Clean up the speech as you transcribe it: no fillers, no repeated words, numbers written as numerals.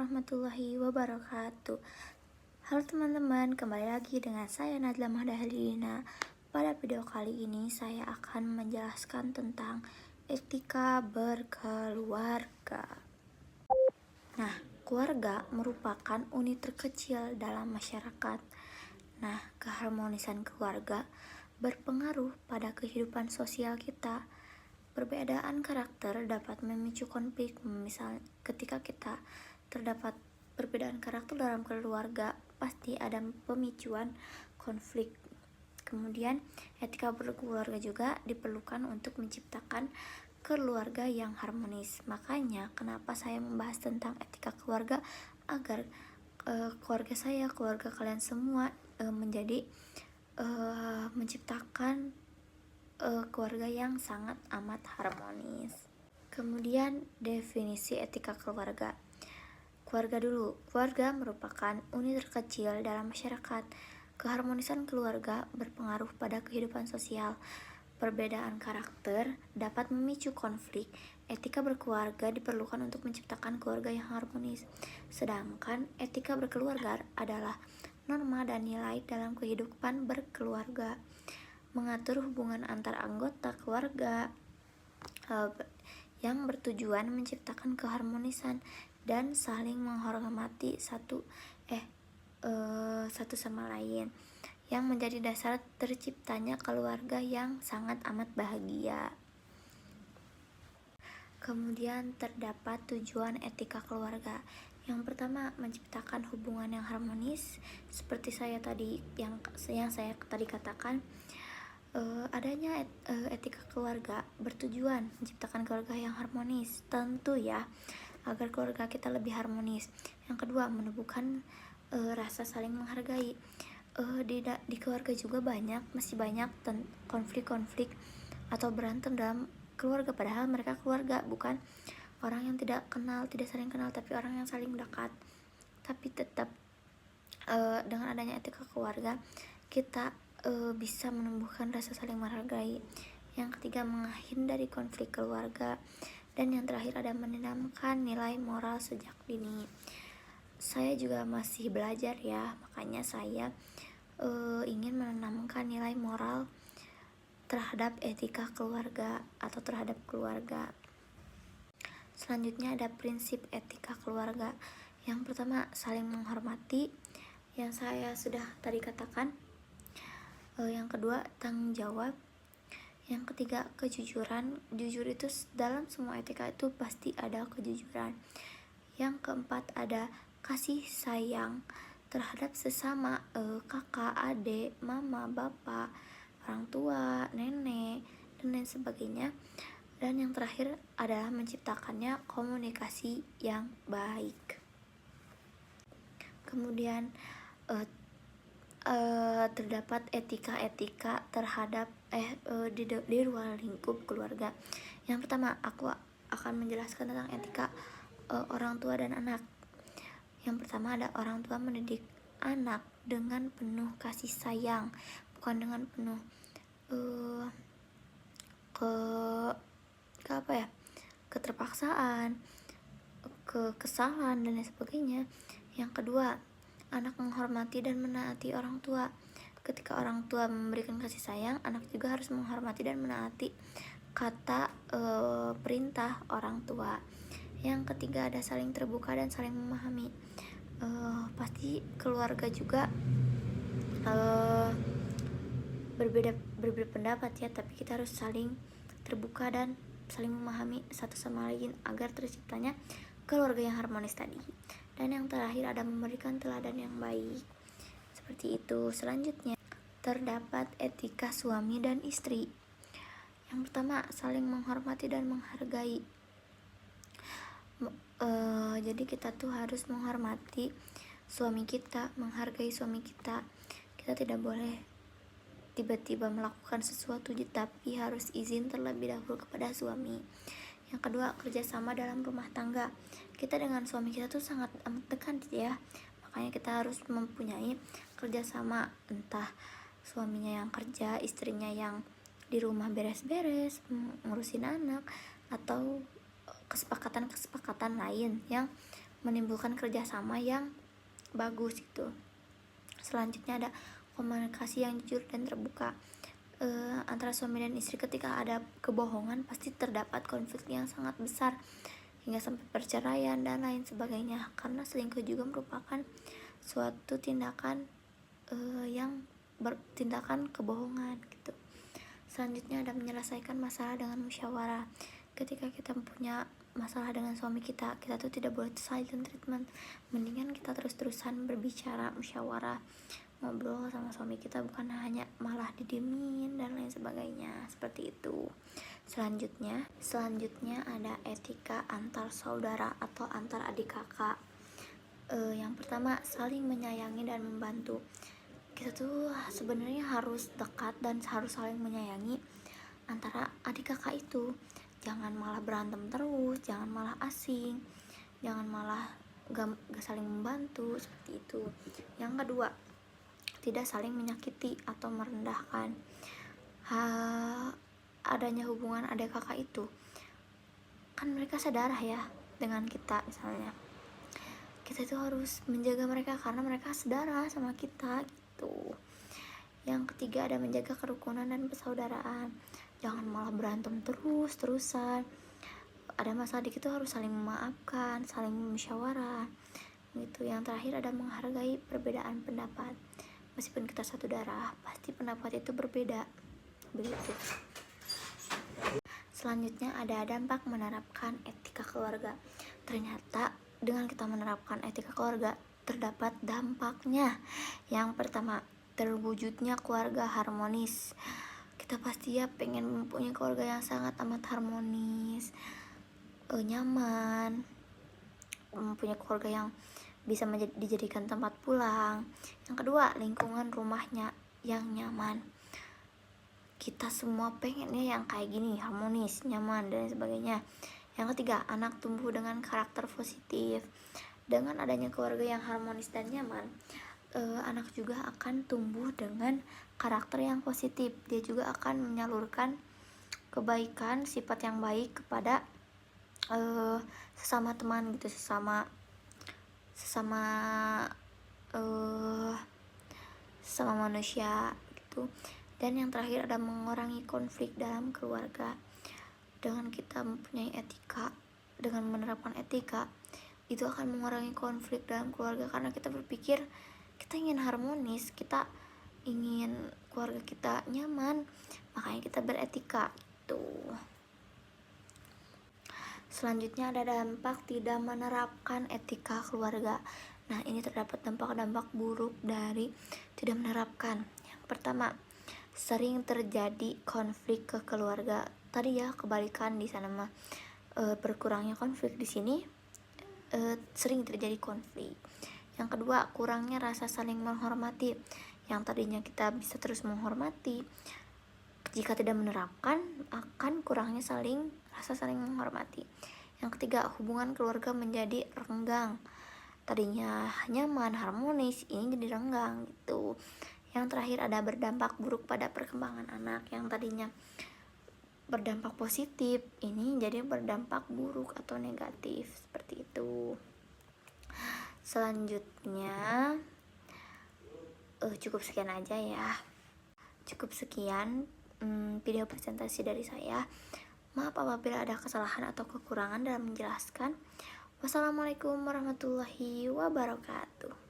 warahmatullahi wabarakatuh. Halo teman-teman, kembali lagi dengan saya Nadla Mahdahelina. Pada video kali ini saya akan menjelaskan tentang etika berkeluarga. Nah, keluarga merupakan unit terkecil dalam masyarakat. Nah, keharmonisan keluarga berpengaruh pada kehidupan sosial kita. Perbedaan karakter dapat memicu konflik. Misal ketika kita terdapat perbedaan karakter dalam keluarga, pasti ada pemicuan konflik. Kemudian etika berkeluarga juga diperlukan untuk menciptakan keluarga yang harmonis. Makanya kenapa saya membahas tentang etika keluarga, agar keluarga saya, keluarga kalian semua menjadi menciptakan keluarga yang sangat amat harmonis. Kemudian definisi etika keluarga. Keluarga dulu. Keluarga merupakan unit terkecil dalam masyarakat. Keharmonisan keluarga berpengaruh pada kehidupan sosial. Perbedaan karakter dapat memicu konflik. Etika berkeluarga diperlukan untuk menciptakan keluarga yang harmonis. Sedangkan etika berkeluarga adalah norma dan nilai dalam kehidupan berkeluarga, mengatur hubungan antar anggota keluarga yang bertujuan menciptakan keharmonisan dan saling menghormati satu sama lain, yang menjadi dasar terciptanya keluarga yang sangat amat bahagia. Kemudian terdapat tujuan etika keluarga. Yang pertama, menciptakan hubungan yang harmonis, seperti saya tadi yang saya tadi katakan. Adanya etika keluarga bertujuan menciptakan keluarga yang harmonis, tentu ya, agar keluarga kita lebih harmonis. Yang kedua, menumbuhkan rasa saling menghargai. Di keluarga juga masih banyak konflik-konflik atau berantem dalam keluarga, padahal mereka keluarga, bukan orang yang tidak saling kenal, tapi orang yang saling dekat. Tapi tetap dengan adanya etika keluarga, kita bisa menumbuhkan rasa saling menghargai. Yang ketiga, menghindari konflik keluarga. Dan yang terakhir ada menanamkan nilai moral sejak dini. Saya juga masih belajar ya, makanya saya ingin menanamkan nilai moral terhadap etika keluarga atau terhadap keluarga. Selanjutnya ada prinsip etika keluarga. Yang pertama, saling menghormati, yang saya sudah tadi katakan. Yang kedua, tanggung jawab. Yang ketiga, kejujuran. Jujur itu dalam semua etika itu pasti ada kejujuran. Yang keempat, ada kasih sayang terhadap sesama, kakak, adik, mama, bapak, orang tua, nenek, dan lain sebagainya. Dan yang terakhir adalah menciptakannya komunikasi yang baik. Kemudian terdapat etika-etika terhadap di ruang lingkup keluarga. Yang pertama, aku akan menjelaskan tentang etika orang tua dan anak. Yang pertama ada orang tua mendidik anak dengan penuh kasih sayang, bukan dengan penuh keterpaksaan, kesalahan dan lain sebagainya. Yang kedua, anak menghormati dan menaati orang tua. Ketika orang tua memberikan kasih sayang, anak juga harus menghormati dan menaati kata perintah orang tua. Yang ketiga ada saling terbuka dan saling memahami. Pasti keluarga juga berbeda pendapat ya, tapi kita harus saling terbuka dan saling memahami satu sama lain agar terciptanya keluarga yang harmonis tadi. Dan yang terakhir ada memberikan teladan yang baik. Seperti itu. Selanjutnya terdapat etika suami dan istri. Yang pertama, saling menghormati dan menghargai. Jadi kita tuh harus menghormati suami kita, menghargai suami kita. Kita tidak boleh tiba-tiba melakukan sesuatu, tapi harus izin terlebih dahulu kepada suami. Yang kedua, kerjasama dalam rumah tangga. Kita dengan suami kita tuh sangat amat dekat ya, makanya kita harus mempunyai kerjasama, entah suaminya yang kerja, istrinya yang di rumah beres-beres, ngurusin anak, atau kesepakatan lain yang menimbulkan kerjasama yang bagus gitu. Selanjutnya ada komunikasi yang jujur dan terbuka. Antara suami dan istri ketika ada kebohongan pasti terdapat konflik yang sangat besar hingga sampai perceraian dan lain sebagainya, karena selingkuh juga merupakan suatu tindakan tindakan kebohongan gitu. Selanjutnya ada menyelesaikan masalah dengan musyawarah. Ketika kita punya masalah dengan suami kita tuh tidak boleh silent treatment, mendingan kita terus-terusan berbicara, musyawarah, ngobrol sama suami kita, bukan hanya malah didiemin dan lain sebagainya, seperti itu. Selanjutnya ada etika antar saudara atau antar adik kakak. Yang pertama, saling menyayangi dan membantu. Kita tuh sebenarnya harus dekat dan harus saling menyayangi antara adik kakak itu. Jangan malah berantem terus, jangan malah asing, jangan malah gak saling membantu, seperti itu. Yang kedua, tidak saling menyakiti atau merendahkan. Adanya hubungan adik kakak itu kan mereka sedarah ya dengan kita, misalnya kita itu harus menjaga mereka karena mereka sedarah sama kita gitu. Yang ketiga ada menjaga kerukunan dan persaudaraan. Jangan malah berantem terus-terusan. Ada masalah dikit itu harus saling memaafkan, saling musyawarah gitu. Yang terakhir ada menghargai perbedaan pendapat. Meskipun kita satu darah, pasti pendapat itu berbeda, begitu. Selanjutnya ada dampak menerapkan etika keluarga. Ternyata dengan kita menerapkan etika keluarga terdapat dampaknya. Yang pertama, terwujudnya keluarga harmonis. Kita pasti ya pengen mempunyai keluarga yang sangat amat harmonis, nyaman, mempunyai keluarga yang bisa dijadikan tempat pulang. Yang kedua, lingkungan rumahnya yang nyaman. Kita semua pengennya yang kayak gini, harmonis, nyaman, dan sebagainya. Yang ketiga, anak tumbuh dengan karakter positif. Dengan adanya keluarga yang harmonis dan nyaman, anak juga akan tumbuh dengan karakter yang positif. Dia juga akan menyalurkan kebaikan, sifat yang baik kepada sesama teman gitu, sesama manusia gitu. Dan yang terakhir ada mengurangi konflik dalam keluarga. Dengan kita mempunyai etika, dengan menerapkan etika, itu akan mengurangi konflik dalam keluarga, karena kita berpikir kita ingin harmonis, kita ingin keluarga kita nyaman, makanya kita beretika gitu. Selanjutnya ada dampak tidak menerapkan etika keluarga. Nah, ini terdapat dampak-dampak buruk dari tidak menerapkan. Yang pertama, sering terjadi konflik ke keluarga. Tadi ya kebalikan, di sana mah berkurangnya konflik, di sini sering terjadi konflik. Yang kedua, kurangnya rasa saling menghormati. Yang tadinya kita bisa terus menghormati, jika tidak menerapkan akan kurangnya rasa saling menghormati. Yang ketiga, hubungan keluarga menjadi renggang. Tadinya nyaman, harmonis, ini jadi renggang gitu. Yang terakhir ada berdampak buruk pada perkembangan anak. Yang tadinya berdampak positif, ini jadi berdampak buruk atau negatif, seperti itu. Selanjutnya cukup sekian aja ya. Cukup sekian video presentasi dari saya. Maaf apabila ada kesalahan atau kekurangan dalam menjelaskan. Wassalamualaikum warahmatullahi wabarakatuh.